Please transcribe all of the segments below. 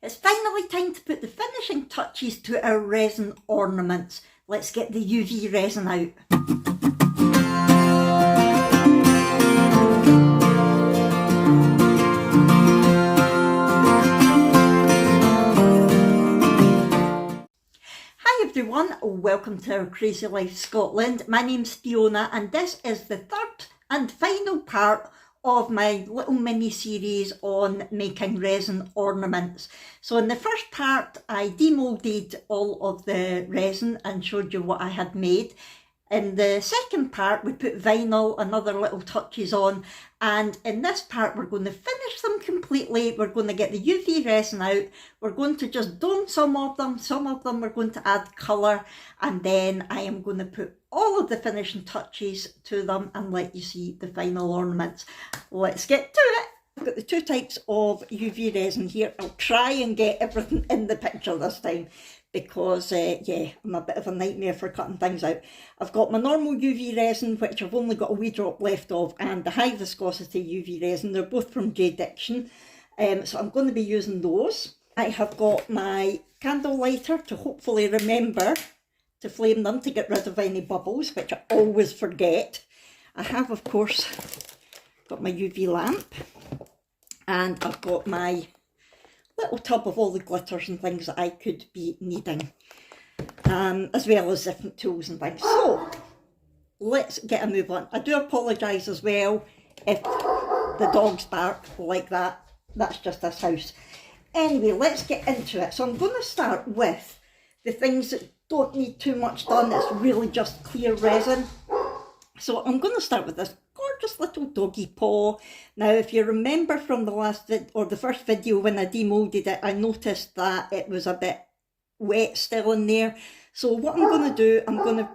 It's finally time to put the finishing touches to our resin ornaments. Let's get the UV resin out. Hi everyone, welcome to our Crazy Life Scotland. My name's Fiona and this is the third and final part of my little mini series on making resin ornaments. So in the first part I demolded all of the resin and showed you what I had made. In the second part we put vinyl and other little touches on, and in this part we're going to finish them completely. We're going to get the UV resin out, we're going to just dome some of them we're going to add colour, and then I am going to put all of the finishing touches to them and let you see the final ornaments. Let's get to it. I've got the two types of UV resin here. I'll try and get everything in the picture this time, because yeah, I'm a bit of a nightmare for cutting things out. I've got my normal UV resin, which I've only got a wee drop left of, and the high viscosity UV resin. They're both from J Diction, so I'm going to be using those. I have got my candle lighter to hopefully remember to flame them to get rid of any bubbles, which I always forget. I have, of course, got my UV lamp, and I've got my little tub of all the glitters and things that I could be needing, as well as different tools and things. So let's get a move on. I do apologise as well if the dogs bark like that. That's just this house. Anyway, let's get into it. So I'm going to start with the things that don't need too much done. It's really just clear resin. So I'm going to start with this gorgeous little doggy paw. Now, if you remember from the last the first video when I demolded it, I noticed that it was a bit wet still in there. So what I'm going to do, I'm going to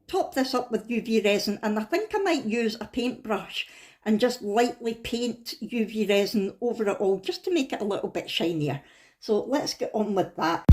top this up with UV resin, and I think I might use a paintbrush and just lightly paint UV resin over it all, just to make it a little bit shinier. So let's get on with that.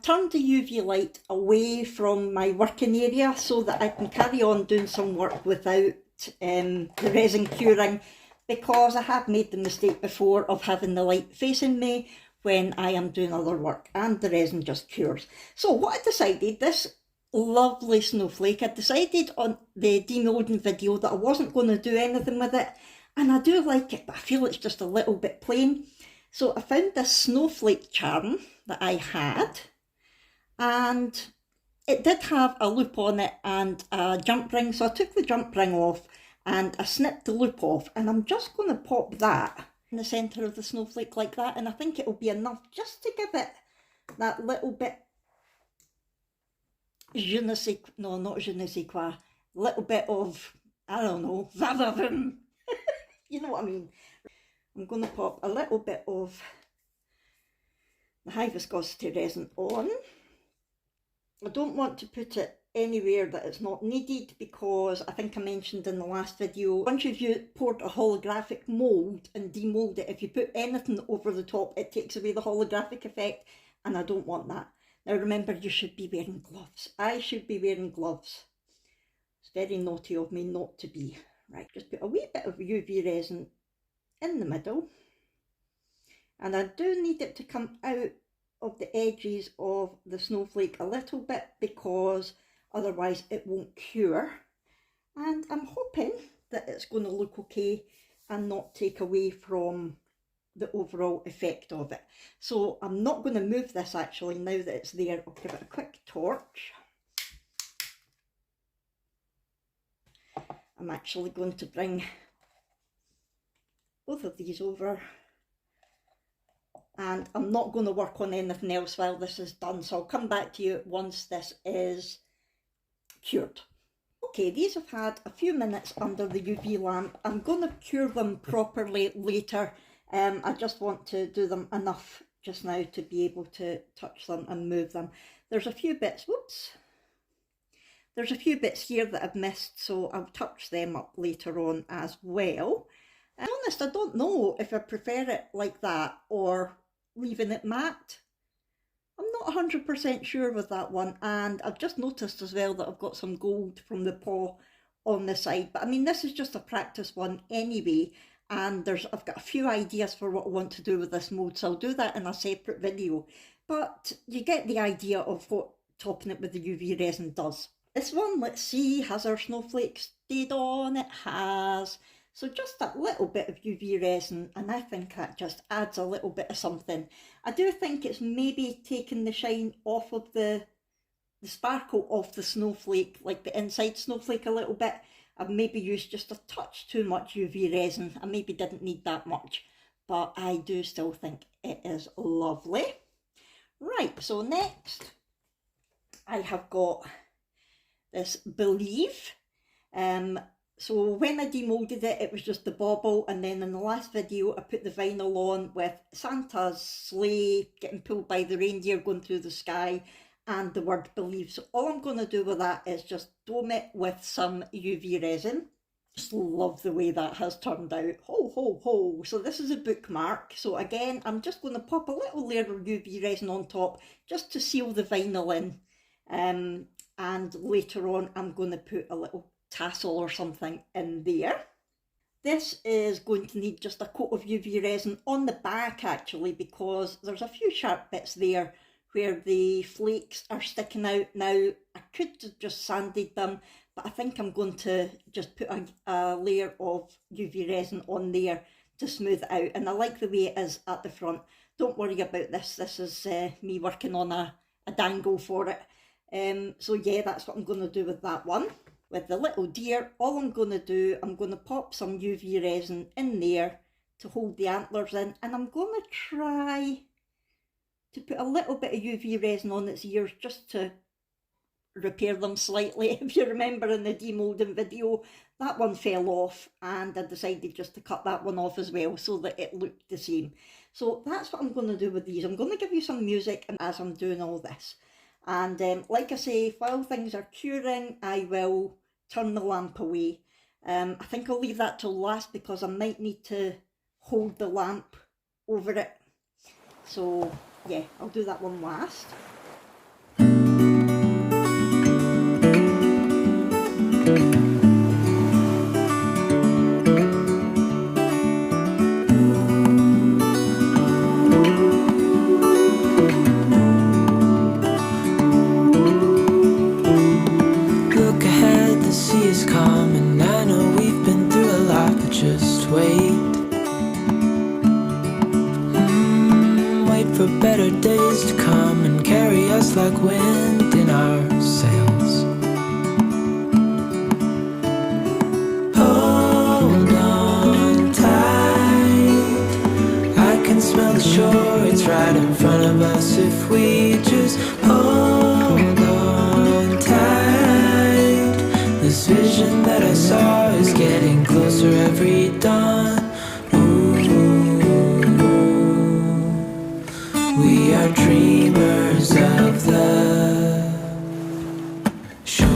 Turned the UV light away from my working area so that I can carry on doing some work without the resin curing, because I have made the mistake before of having the light facing me when I am doing other work and the resin just cures. So what I decided, this lovely snowflake, I decided on the demolding video that I wasn't going to do anything with it, and I do like it, but I feel it's just a little bit plain. So I found this snowflake charm that I had, and it did have a loop on it and a jump ring, so I took the jump ring off and I snipped the loop off, and I'm just going to pop that in the centre of the snowflake like that, and I think it'll be enough just to give it that little bit je ne sais, no, not je ne sais quoi, little bit of, I don't know, va-va-vum. You know what I mean. I'm going to pop a little bit of the high viscosity resin on. I don't want to put it anywhere that it's not needed, because I think I mentioned in the last video, once you've poured a holographic mould and demold it, if you put anything over the top, it takes away the holographic effect, and I don't want that. Now remember, you should be wearing gloves. I should be wearing gloves. It's very naughty of me not to be. Right, just put a wee bit of UV resin in the middle, and I do need it to come out of the edges of the snowflake a little bit, because otherwise it won't cure, and I'm hoping that it's going to look okay and not take away from the overall effect of it. So I'm not going to move this actually now that it's there. I'll give it a quick torch. I'm actually going to bring both of these over, and I'm not going to work on anything else while this is done, so I'll come back to you once this is cured. Okay, these have had a few minutes under the UV lamp. I'm going to cure them properly later. I just want to do them enough just now to be able to touch them and move them. There's a few bits, whoops, There's a few bits here that I've missed, so I'll touch them up later on as well. And to be honest, I don't know if I prefer it like that or leaving it matte. I'm not 100% sure with that one, and I've just noticed as well that I've got some gold from the paw on the side, but I mean this is just a practice one anyway, and I've got a few ideas for what I want to do with this mode, so I'll do that in a separate video, but you get the idea of what topping it with the UV resin does. This one, let's see, has our snowflakes stayed on? It has. So just that little bit of UV resin, and I think that just adds a little bit of something. I do think it's maybe taking the shine off of the sparkle off the snowflake, like the inside snowflake a little bit. I've maybe used just a touch too much UV resin. I maybe didn't need that much, but I do still think it is lovely. Right, so next I have got this Believe. So when I demolded it, it was just the bauble, and then in the last video I put the vinyl on with Santa's sleigh getting pulled by the reindeer going through the sky and the word Believe. So all I'm going to do with that is just dome it with some UV resin. Just love the way that has turned out. Ho ho ho! So this is a bookmark. So again, I'm just going to pop a little layer of UV resin on top just to seal the vinyl in. And later on I'm going to put a little tassel or something in there. This is going to need just a coat of UV resin on the back actually, because there's a few sharp bits there where the flakes are sticking out. Now I could have just sanded them, but I think I'm going to just put a layer of UV resin on there to smooth it out, and I like the way it is at the front. Don't worry about this, this is me working on a dangle for it. So yeah, that's what I'm going to do with that one. With the little deer, all I'm going to do, I'm going to pop some UV resin in there to hold the antlers in, and I'm going to try to put a little bit of UV resin on its ears just to repair them slightly. If you remember in the demolding video, that one fell off and I decided just to cut that one off as well so that it looked the same. So that's what I'm going to do with these. I'm going to give you some music as I'm doing all this. And like I say, while things are curing, I will turn the lamp away. I think I'll leave that till last because I might need to hold the lamp over it. So yeah, I'll do that one last. For better days to come and carry us like wind in our sails. Hold on tight, I can smell the shore, it's right in front of us if we just hold on tight. This vision that I saw is getting closer every dawn. We are dreamers of the shore.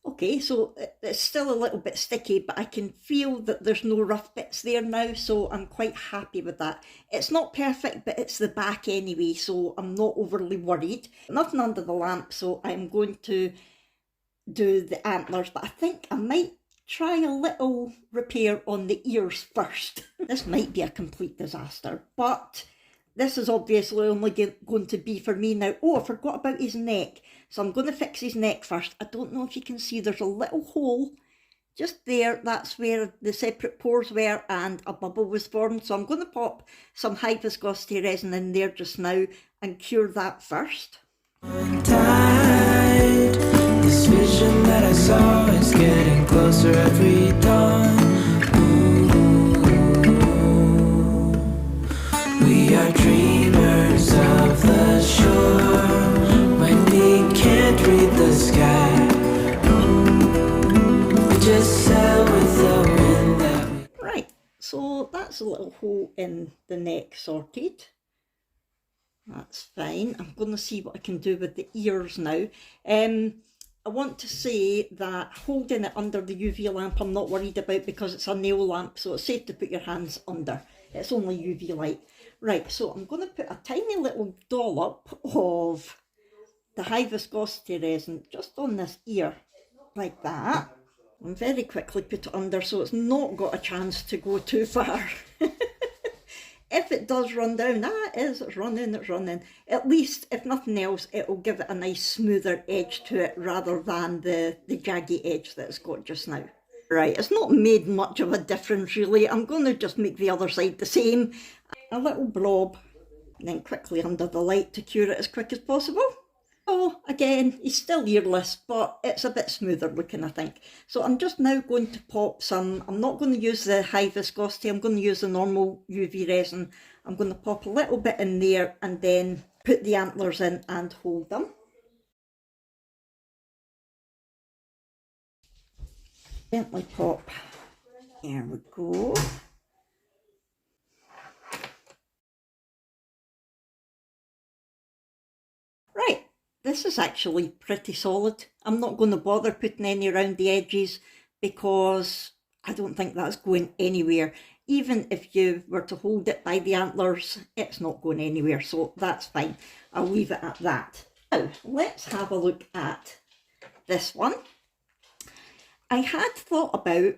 Okay, so it's still a little bit sticky, but I can feel that there's no rough bits there now, so I'm quite happy with that. It's not perfect, but it's the back anyway, so I'm not overly worried. Nothing under the lamp, so I'm going to do the antlers, but I think I might try a little repair on the ears first. This might be a complete disaster, but this is obviously only going to be for me now. Oh, I forgot about his neck. So I'm going to fix his neck first. I don't know if you can see, there's a little hole just there. That's where the separate pores were and a bubble was formed. So I'm going to pop some high viscosity resin in there just now and cure that first. This vision that I saw is getting closer every dawn. Ooh, we are dreamers of the shore. When we can't read the sky, we just sail with the wind that we... Right, so that's a little hole in the neck sorted. That's fine. I'm going to see what I can do with the ears now. I want to say that holding it under the UV lamp I'm not worried about because it's a nail lamp, so it's safe to put your hands under. It's only UV light. Right, so I'm going to put a tiny little dollop of the high viscosity resin just on this ear, like that. And very quickly put it under so it's not got a chance to go too far. If it does run down, it's running. At least, if nothing else, it'll give it a nice smoother edge to it rather than the jaggy edge that it's got just now. Right, it's not made much of a difference really. I'm going to just make the other side the same. A little blob, and then quickly under the light to cure it as quick as possible. Oh, again, he's still earless, but it's a bit smoother looking, I think. So I'm just now going to pop some, I'm not going to use the high viscosity, I'm going to use the normal UV resin. I'm going to pop a little bit in there and then put the antlers in and hold them. Gently pop. There we go. Right. This is actually pretty solid. I'm not going to bother putting any around the edges because I don't think that's going anywhere. Even if you were to hold it by the antlers, it's not going anywhere, so that's fine. I'll leave it at that. Now, let's have a look at this one. I had thought about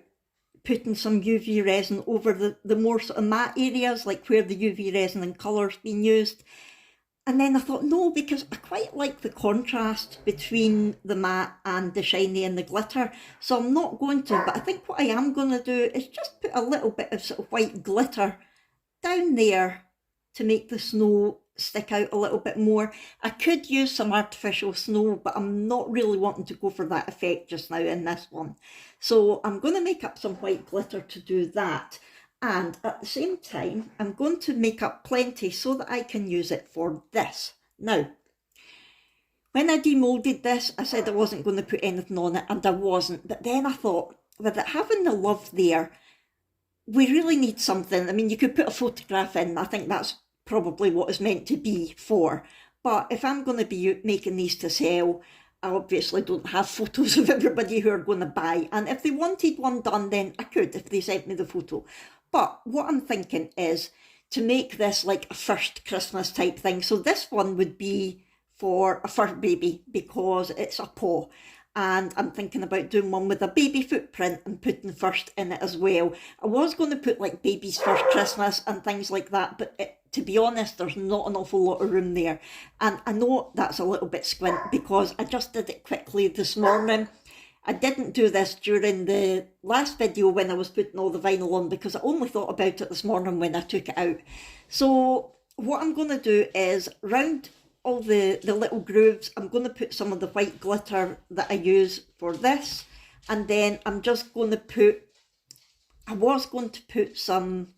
putting some UV resin over the more sort of matte areas, like where the UV resin and colour's been used. And then I thought, no, because I quite like the contrast between the matte and the shiny and the glitter. So I'm not going to, but I think what I am going to do is just put a little bit of sort of white glitter down there to make the snow stick out a little bit more. I could use some artificial snow, but I'm not really wanting to go for that effect just now in this one. So I'm going to make up some white glitter to do that. And at the same time, I'm going to make up plenty so that I can use it for this. Now, when I demolded this, I said I wasn't going to put anything on it, and I wasn't. But then I thought, with it having the love there, we really need something. I mean, you could put a photograph in. I think that's probably what it's meant to be for. But if I'm going to be making these to sell, I obviously don't have photos of everybody who are going to buy. And if they wanted one done, then I could, if they sent me the photo. But what I'm thinking is to make this like a first Christmas type thing. So this one would be for a fur baby because it's a paw. And I'm thinking about doing one with a baby footprint and putting first in it as well. I was going to put like baby's first Christmas and things like that, but to be honest, there's not an awful lot of room there. And I know that's a little bit squint because I just did it quickly this morning. I didn't do this during the last video when I was putting all the vinyl on because I only thought about it this morning when I took it out. So what I'm going to do is round all the little grooves, I'm going to put some of the white glitter that I use for this. And then I'm just going to put, I was going to put some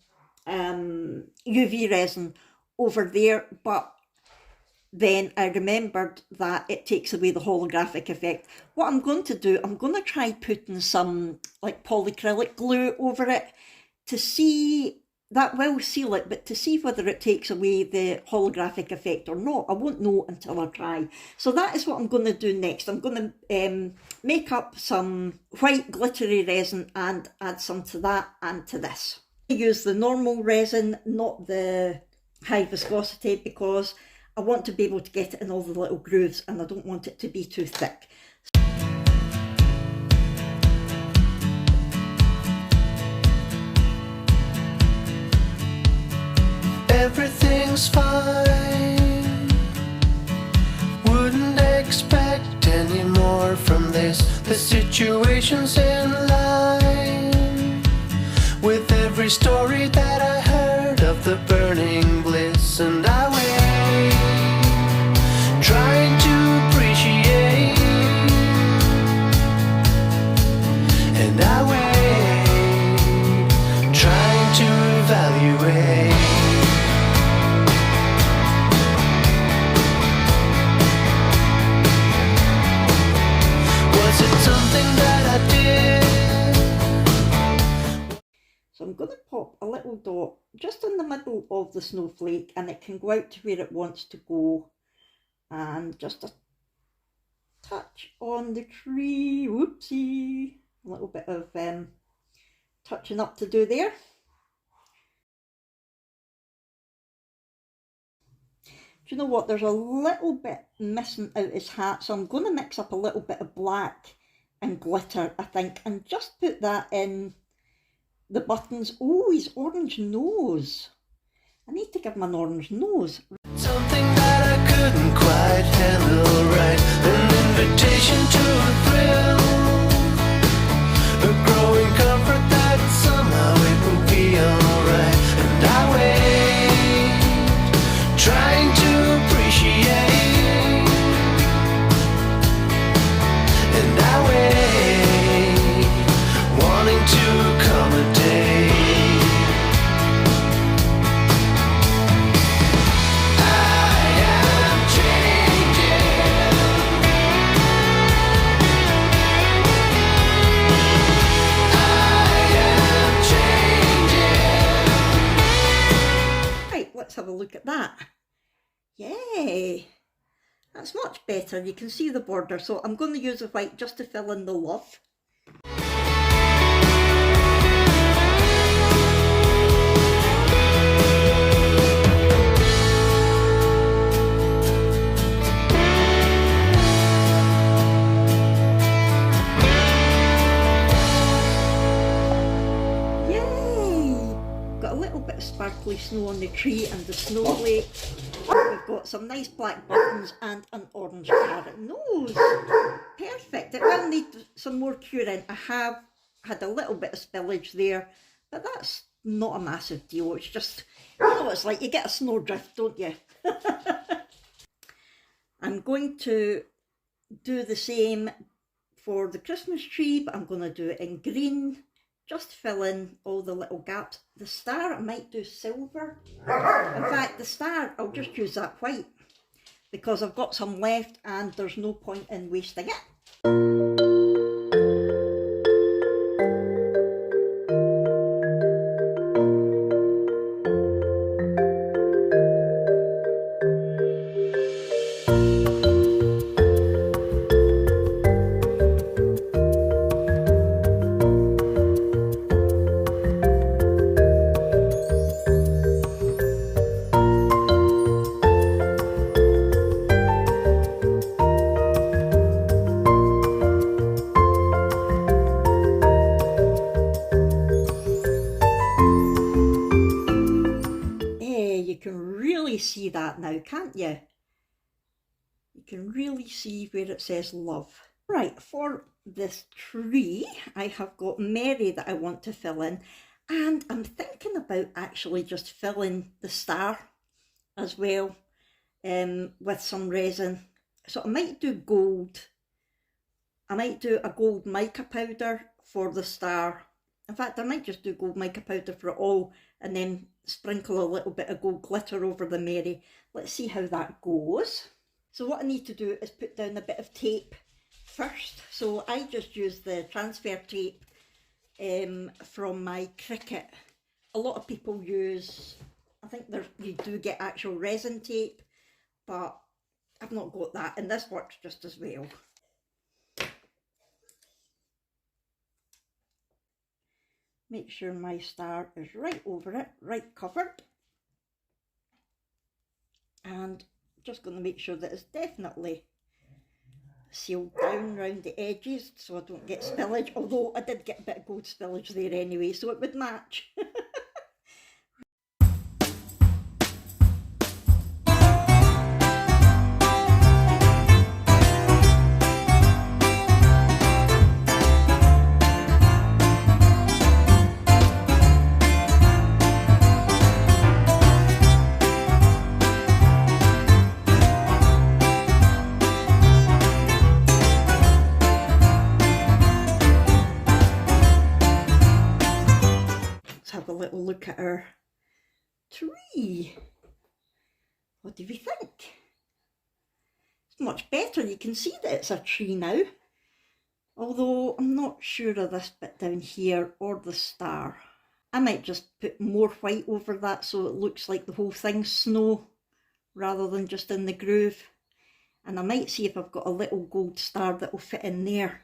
UV resin over there, but then I remembered that it takes away the holographic effect. What I'm going to do, I'm going to try putting some like polyacrylic glue over it to see, that will seal it, but to see whether it takes away the holographic effect or not. I won't know until I try. So that is what I'm going to do next. I'm going to make up some white glittery resin and add some to that and to this. I use the normal resin, not the high viscosity, because I want to be able to get it in all the little grooves and I don't want it to be too thick. Everything's fine. Wouldn't expect any more from this. The situation's in line with every story that I heard of the burning bliss, and I wait, trying to appreciate, and I wait, trying to evaluate. Was it something that I did? So I'm going to pop a little little dot just in the middle of the snowflake, and it can go out to where it wants to go. And just a touch on the tree. Whoopsie. A little bit of touching up to do there. Do you know what? There's a little bit missing out his hat, so I'm going to mix up a little bit of black and glitter, I think, and just put that in the buttons. Oh, his orange nose. I need to give him an orange nose. Something that I couldn't quite handle right. An invitation to a thrill. A growing comfort that somehow it will be alright. And I wait, trying to appreciate. And I wait, wanting to accommodate. Let's have a look at that. Yay! That's much better. You can see the border. So I'm going to use the white just to fill in the love. Sparkly snow on the tree and the snowflake. We've got some nice black buttons and an orange carrot nose. Perfect. It will need some more curing. I have had a little bit of spillage there, but that's not a massive deal. It's just, you know what it's like, you get a snowdrift, don't you? I'm going to do the same for the Christmas tree, but I'm going to do it in green. Just fill in all the little gaps. The star, I might do silver. In fact, the star, I'll just use that white because I've got some left and there's no point in wasting it. You can really see that now, can't you? You can really see where it says love. Right, for this tree, I have got Mary that I want to fill in, and I'm thinking about actually just filling the star as well with some resin. So I might do gold. I might do a gold mica powder for the star. In fact, I might just do gold mica powder for it all and then sprinkle a little bit of gold glitter over the Mary. Let's see how that goes. So what I need to do is put down a bit of tape first. So I just use the transfer tape from my Cricut. A lot of people use, I think you do get actual resin tape, but I've not got that, and this works just as well. Make sure my star is right over it, right covered. And just going to make sure that it's definitely sealed down around the edges so I don't get spillage, although I did get a bit of gold spillage there anyway, so it would match. Have a little look at our tree. What do we think? It's much better. You can see that it's a tree now, although I'm not sure of this bit down here or the star. I might just put more white over that so it looks like the whole thing's snow rather than just in the groove. And I might see if I've got a little gold star that will fit in there.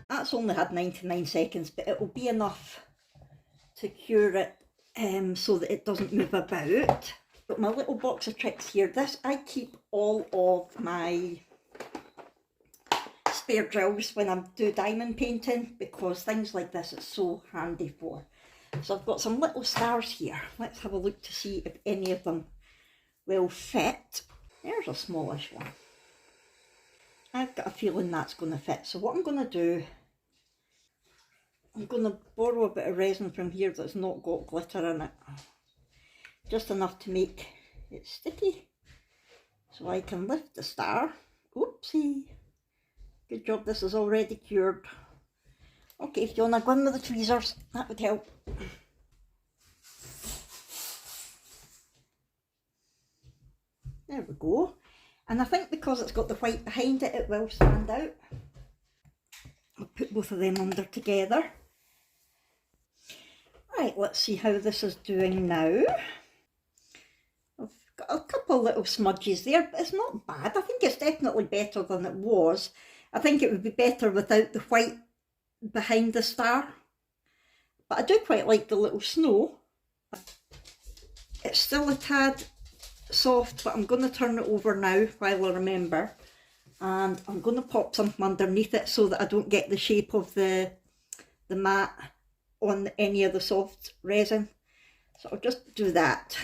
That's only had 99 seconds, but it will be enough to cure it so that it doesn't move about. But my little box of tricks here, this I keep all of my spare drills when I do diamond painting, because things like this it's so handy for. So I've got some little stars here. Let's have a look to see if any of them will fit. There's a smallish one. I've got a feeling that's going to fit. So what I'm going to do, I'm going to borrow a bit of resin from here that's not got glitter in it. Just enough to make it sticky. So I can lift the star. Oopsie. Good job, this is already cured. Okay, Fiona, go in with the tweezers. That would help. There we go. And I think because it's got the white behind it, it will stand out. I'll put both of them under together. Right, let's see how this is doing now. I've got a couple little smudges there, but it's not bad. I think it's definitely better than it was. I think it would be better without the white behind the star. But I do quite like the little snow. It's still a tad soft, but I'm going to turn it over now while I remember. And I'm going to pop something underneath it so that I don't get the shape of the mat on any of the soft resin. So I'll just do that.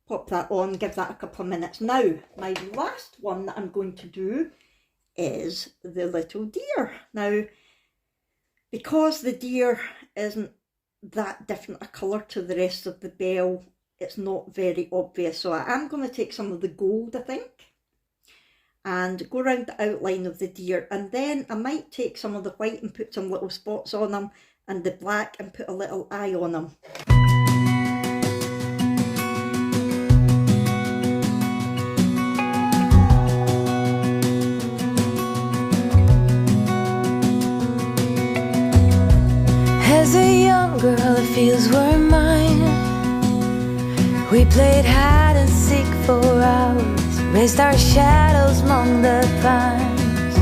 Pop that on, give that a couple of minutes. Now, my last one that I'm going to do is the little deer. Now, because the deer isn't that different a colour to the rest of the bell, it's not very obvious. So I am going to take some of the gold, I think, and go around the outline of the deer, and then I might take some of the white and put some little spots on them, and the black and put a little eye on them. As a young girl, the fields were mine. We played hide and seek for hours, raised our shadows among the pines.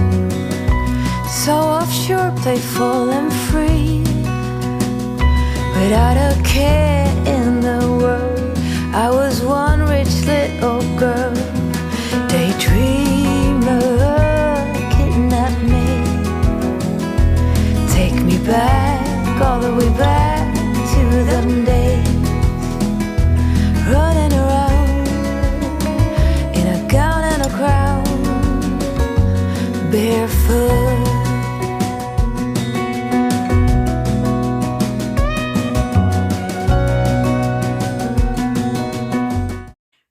So offshore, playful and free, without a care in the world. I was one rich little girl, daydreamer, kidnap me, take me back, all the way back to them days, running around in a gown and a crown, barefoot.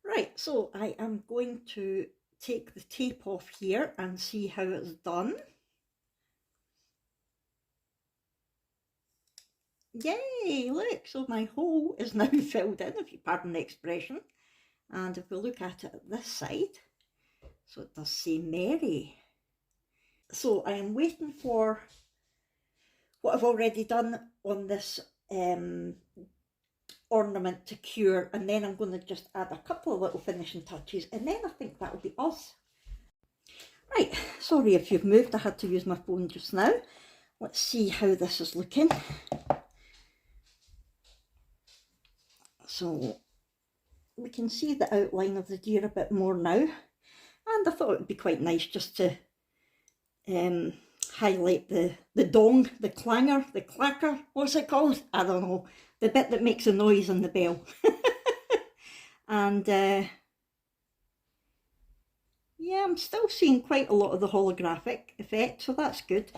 Right, so I am going to take the tape off here and see how it's done. Yay, look, so my hole is now filled in, if you pardon the expression. And if we look at it at this side, so it does say Mary. So I am waiting for what I've already done on this ornament to cure, and then I'm going to just add a couple of little finishing touches, and then I think that'll be us. Right, sorry if you've moved, I had to use my phone just now. Let's see how this is looking. So we can see the outline of the deer a bit more now, and I thought it would be quite nice just to highlight the dong, the clanger, the clacker, what's it called? I don't know, the bit that makes a noise on the bell. And yeah, I'm still seeing quite a lot of the holographic effect, so that's good.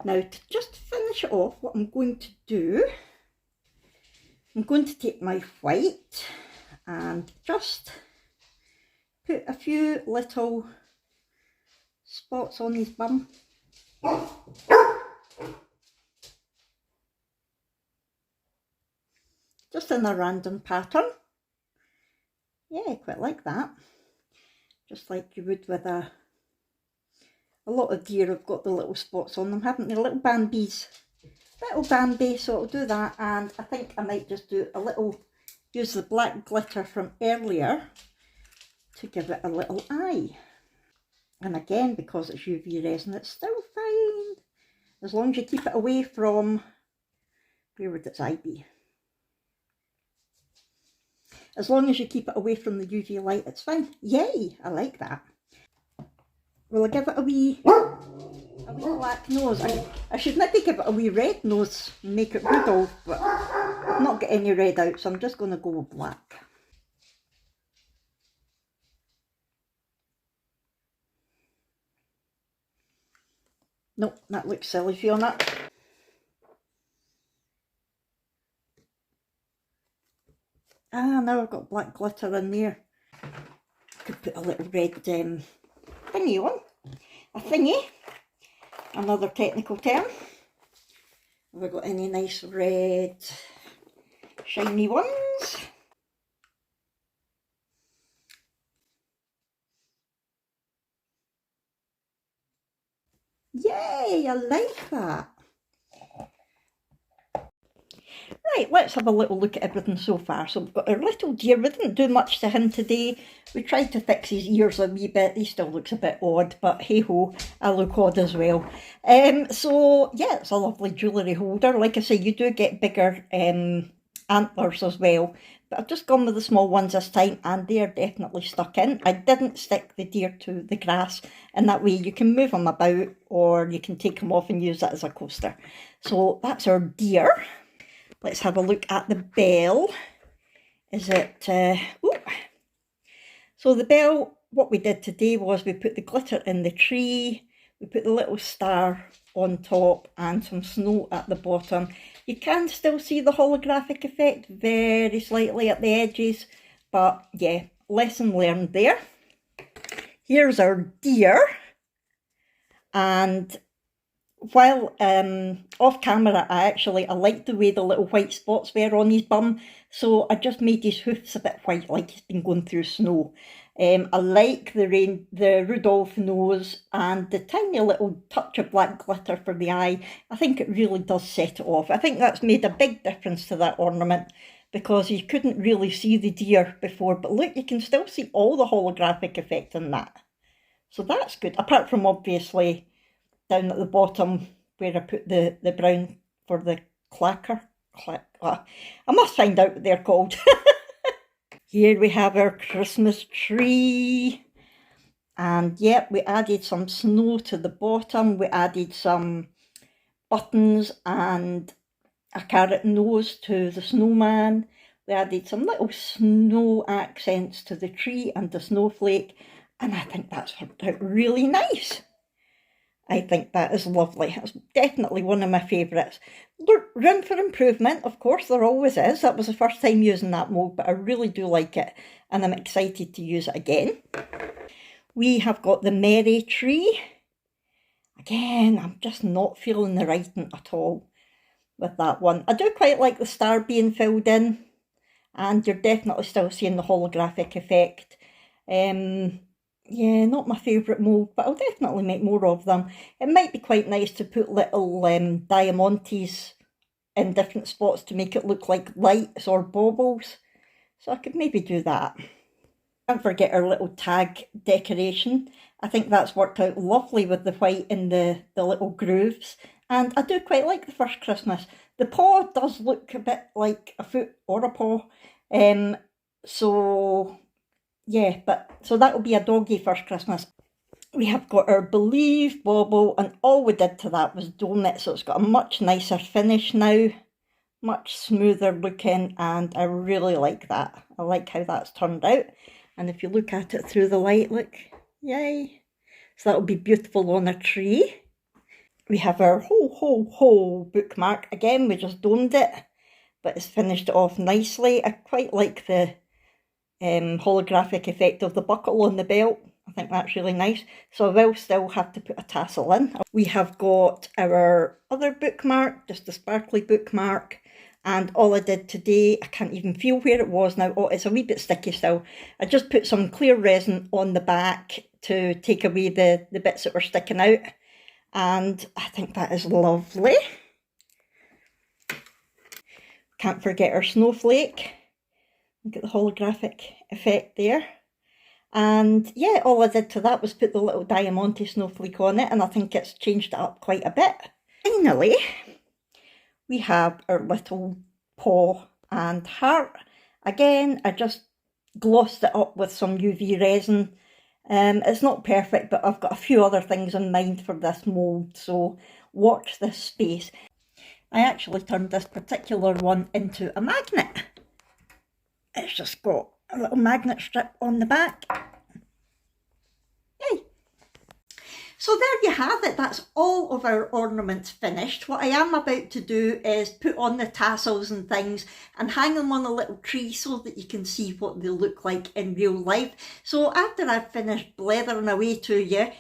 Now, to just finish it off, what I'm going to do, I'm going to take my white and just put a few little spots on his bum. Just in a random pattern. Yeah, quite like that. Just like you would with a A lot of deer have got the little spots on them, haven't they? Little Bambies. Little Bambi, so I'll do that, and I think I might just do a little, use the black glitter from earlier to give it a little eye. And again, because it's UV resin, it's still fine. As long as you keep it away from, where would its eye be? As long as you keep it away from the UV light, it's fine. Yay, I like that. Will I give it a wee black nose? I should maybe give it a wee red nose and make it Rudolph, but I've not got any red out, so I'm just going to go with black. Nope, that looks silly, Fiona. Ah, now I've got black glitter in there. Could put a little red thingy on. A thingy. Another technical term. Have I got any nice red shiny ones? Yay, I like that. Right, let's have a little look at everything so far. So we've got our little deer. We didn't do much to him today. We tried to fix his ears a wee bit. He still looks a bit odd, but hey ho, I look odd as well. So yeah, it's a lovely jewellery holder. Like I say, you do get bigger antlers as well. But I've just gone with the small ones this time, and they are definitely stuck in. I didn't stick the deer to the grass, and that way you can move them about, or you can take them off and use that as a coaster. So that's our deer. Let's have a look at the bell. Is it, so the bell, what we did today was we put the glitter in the tree, we put the little star on top and some snow at the bottom. You can still see the holographic effect very slightly at the edges, but yeah, lesson learned there. Here's our deer, and while off camera, I liked the way the little white spots were on his bum, so I just made his hoofs a bit white, like he's been going through snow. I like the Rudolph nose and the tiny little touch of black glitter for the eye. I think it really does set it off. I think that's made a big difference to that ornament, because you couldn't really see the deer before, but look, you can still see all the holographic effect in that. So that's good, apart from obviously down at the bottom where I put the brown for the clacker. I must find out what they're called. Here we have our Christmas tree. And yep, we added some snow to the bottom. We added some buttons and a carrot nose to the snowman. We added some little snow accents to the tree and the snowflake. And I think that's turned out really nice. I think that is lovely. It's definitely one of my favourites. Room for improvement, of course, there always is. That was the first time using that mould, but I really do like it, and I'm excited to use it again. We have got the Merry Tree. Again, I'm just not feeling the writing at all with that one. I do quite like the star being filled in, and you're definitely still seeing the holographic effect. Yeah, not my favourite mould, but I'll definitely make more of them. It might be quite nice to put little diamantes in different spots to make it look like lights or baubles. So I could maybe do that. Don't forget our little tag decoration. I think that's worked out lovely with the white in the little grooves. And I do quite like the First Christmas. The paw does look a bit like a foot or a paw. So yeah, so that will be a doggy First Christmas. We have got our Believe bauble, and all we did to that was dome it, so it's got a much nicer finish now, much smoother looking, and I really like that. I like how that's turned out, and if you look at it through the light, look, yay. So that will be beautiful on a tree. We have our ho ho ho bookmark. Again, we just domed it, but it's finished it off nicely. I quite like the holographic effect of the buckle on the belt. I think that's really nice. So I will still have to put a tassel in. We have got our other bookmark, just a sparkly bookmark. And all I did today, I can't even feel where it was now. Oh, it's a wee bit sticky still. I just put some clear resin on the back to take away the bits that were sticking out. And I think that is lovely. Can't forget our snowflake. Look at the holographic effect there. And yeah, all I did to that was put the little Diamante snowflake on it, and I think it's changed it up quite a bit. Finally, we have our little paw and heart. Again, I just glossed it up with some UV resin. It's not perfect, but I've got a few other things in mind for this mould, so watch this space. I actually turned this particular one into a magnet. It's just got a little magnet strip on the back. Yay! So there you have it, that's all of our ornaments finished. What I am about to do is put on the tassels and things and hang them on a little tree so that you can see what they look like in real life. So after I've finished blethering away to you,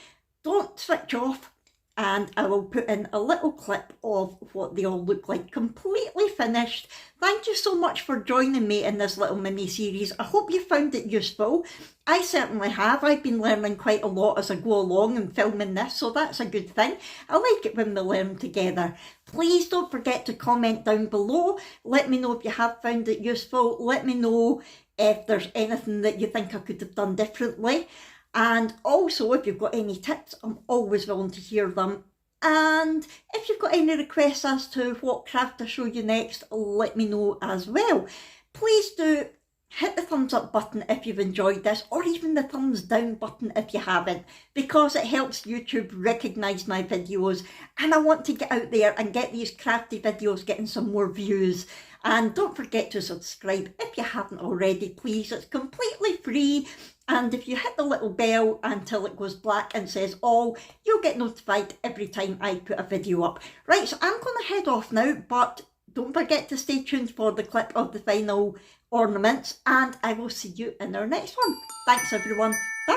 don't switch off, and I will put in a little clip of what they all look like completely finished. Thank you so much for joining me in this little mini series. I hope you found it useful. I certainly have. I've been learning quite a lot as I go along and filming this, so that's a good thing. I like it when we learn together. Please don't forget to comment down below. Let me know if you have found it useful. Let me know if there's anything that you think I could have done differently. And also, if you've got any tips, I'm always willing to hear them. And if you've got any requests as to what craft I show you next, let me know as well. Please do hit the thumbs up button if you've enjoyed this, or even the thumbs down button if you haven't, because it helps YouTube recognise my videos, and I want to get out there and get these crafty videos getting some more views. And don't forget to subscribe if you haven't already, please. It's completely free. And if you hit the little bell until it goes black and says all, you'll get notified every time I put a video up. Right, so I'm going to head off now, but don't forget to stay tuned for the clip of the final ornaments, and I will see you in our next one. Thanks everyone. Bye.